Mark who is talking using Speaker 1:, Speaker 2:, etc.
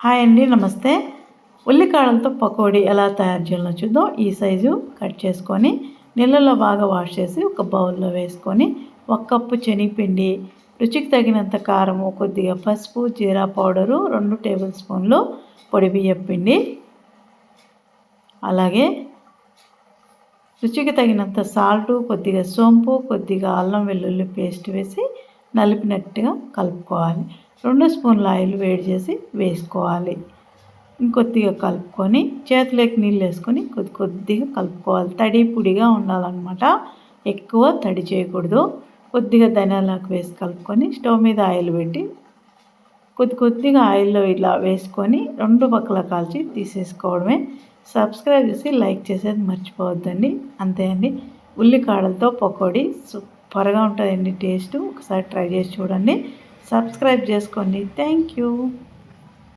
Speaker 1: Hi అండి, నమస్తే. ఉల్లికాడలతో పకోడీ ఎలా తయారు చేయాలో చూద్దాం. ఈ సైజు కట్ చేసుకొని నీళ్ళలో బాగా వాష్ చేసి ఒక బౌల్లో వేసుకొని 1 కప్పు శనగపిండి, రుచికి తగినంత కారము, కొద్దిగా పసుపు, జీరా పౌడరు, 2 టేబుల్ స్పూన్లు పొడి బియ్యం పిండి, అలాగే రుచికి తగినంత సాల్టు, కొద్దిగా సోంపు, కొద్దిగా అల్లం వెల్లుల్లి పేస్ట్ వేసి నలిపినట్టుగా కలుపుకోవాలి. 2 స్పూన్ల ఆయిల్ వేడి చేసి వేసుకోవాలి. ఇంకొద్దిగా కలుపుకొని చేతిలోకి నీళ్ళు వేసుకొని కొద్దిగా కలుపుకోవాలి. తడి పొడిగా ఉండాలన్నమాట, ఎక్కువ తడి చేయకూడదు. కొద్దిగా ధనియాలకు వేసి కలుపుకొని స్టవ్ మీద ఆయిల్ పెట్టి కొద్దిగా ఆయిల్లో ఇలా వేసుకొని 2 పక్కల కాల్చి తీసేసుకోవడమే. సబ్స్క్రైబ్ చేసి లైక్ చేసేది మర్చిపోవద్దండి. అంతే అండి, ఉల్లికాడలతో పకోడీ సూపర్గా ఉంటుందండి టేస్ట్. ఒకసారి ట్రై చేసి చూడండి. సబ్స్క్రైబ్ చేసుకోండి. Thank you.